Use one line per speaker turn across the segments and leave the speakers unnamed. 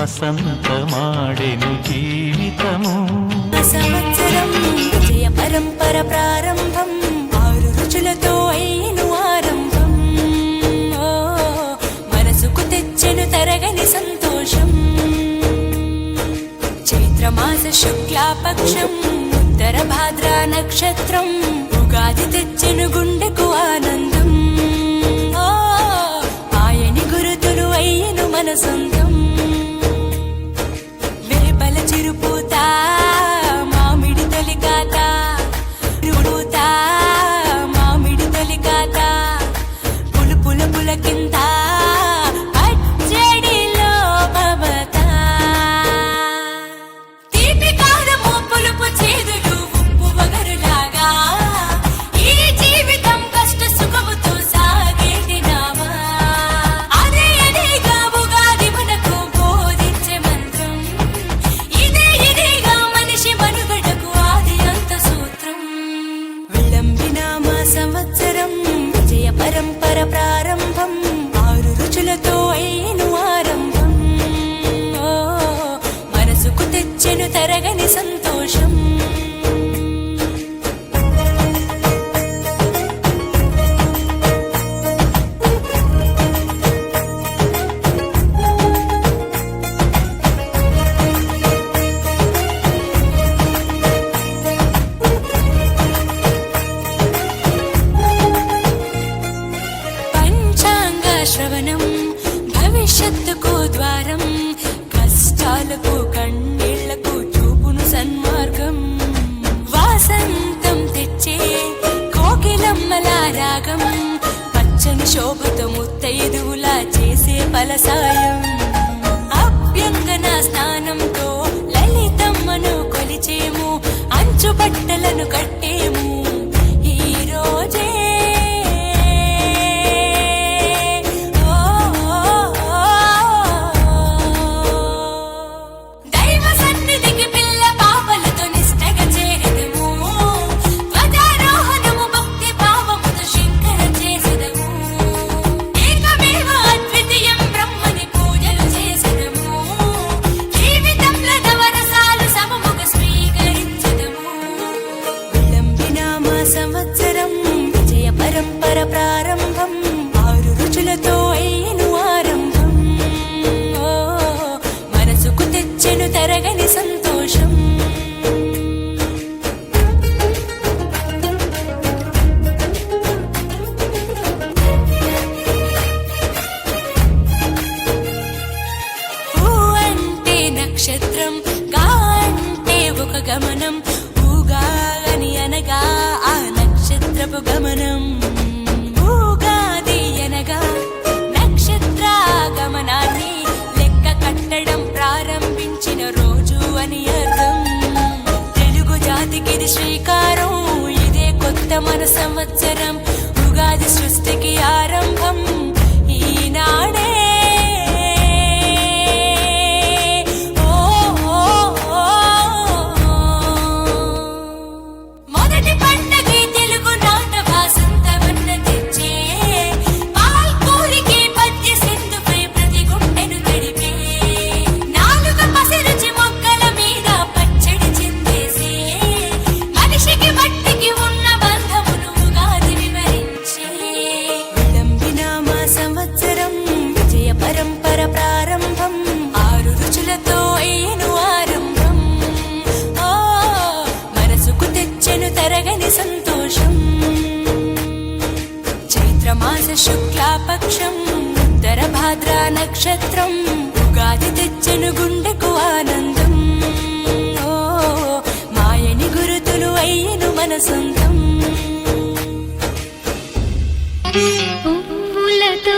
వసంతమాడెను జీవితము.
సంవత్సరం విజయ పరంపర ప్రారంభం, 6 రుచులతో అయిను ఆరంభం. మనసుకు తెచ్చెను తరగని సంతోషం. చైత్రమాస శుక్లాపక్షం, ఉత్తర భాద్రా నక్షత్రం, ఉగాది తెచ్చెను గుండెకు ఆనందం. ఆయని గురుతులు అయ్యను మన సొంతం. వేపల చిరుపూత, మామిడి తొలికాత, రుడుత మామిడి తొలికాత, పులుపుల పులకింత పచ్చడిలో మమత. తీపి కారము పులుపు చేదులు ఉప్పు వగరులాగా, ఈ జీవితం కష్ట సుఖముతో సాగేటి నావా. అదే అదేగా ఉగాది మనకు బోధించే మంత్రం, ఇదేగా మనిషి మనుగడకు ఆది అంత సూత్రం. విళంబినామ సంవత్సరం విజయ పరంపర ప్రారంభం, 6 రుచులతో అయిను ఆరంభం. మనసుకు తెచ్చెను తరగని సంతోషం. పంచాంగ శ్రవణం భవిష్యత్తుకు ద్వారం, కష్టాలకు కన్నీళ్లకు చూపును సన్మార్గం. వాసంతం తెచ్చే కోకిలమ్మల రాగం, పచ్చని శోభతో ముత్తైదువులా చేసే ఫలసాయం. అభ్యంగన స్నానంతో లలితమ్మను కొలిచేము, అంచు బట్టలను కట్టేము ఈ రోజే. దైవ సన్నిధికి పిల్ల పాపలతో నిష్టగా చేరెదము, ధ్వజారోహణము భక్తి భావముతో శంకర చేసెదము. ఏకమేవ అద్వితీయం బ్రహ్మని పూజలు చేసెదము, జీవితంలో నవరసాలు సమముగా స్వీకరించెదము. విళంబినామ సంవత్సరం విజయ పరంపర ప్రారంభం, 6 రుచులతో అయిను ఆరంభం. మనసుకు తెచ్చెను తరగని సంతోషం. ఊ అంటే నక్షత్రం, గా అంటే ఒక గమనం, ఊగాని అనగా ఆ నక్షత్రపు గమనం. ఊగాది అనగా నక్షత్ర గమనాన్ని లెక్క కట్టడం ప్రారంభించిన రోజు అని అర్థం. తెలుగు జాతికిది శ్రీకారం, ఇదే కొత్త మన సంవత్సరం. ఉగాది సృష్టికి ఆరంభం ఈనాడే. మొదటి పండగే తెలుగు నాట వాసంతవన్న తెచ్చే, పాల్కూరికి పద్య సింధుపై ప్రతి గుండెను తడిపే. నాలుక పసిరుచి మొక్కల మీద పచ్చడి చిందేసే, మనిషికి మట్టికి ఉన్న బంధమును ఉగాది వివరించే. విళంబినామ సంవత్సరం విజయ పరంపర ప్రారంభం, 6 రుచులతో అయిను ఆరంభం. మనసుకు తెచ్చెను తరగని సంతోషం. చైత్రమాస శుక్లాపక్షం, ఉత్తర భాద్రా నక్షత్రం, ఉగాది తెచ్చెను గుండెకు ఆనందం. మాయని గురుతులు అయ్యను మన సొంతం.
పువ్వులతో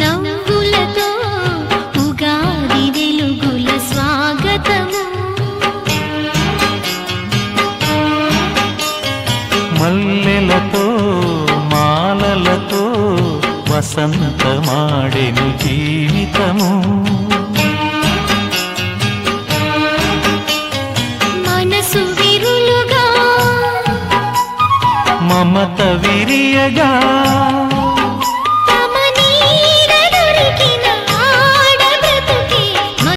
నవ్వులతో ఉగాది వెలుగుల స్వాగతము.
మల్లెలతో మాలలతో వసంతమాడెను జీవితము.
మనసు విరులుగా
మమత విరియగా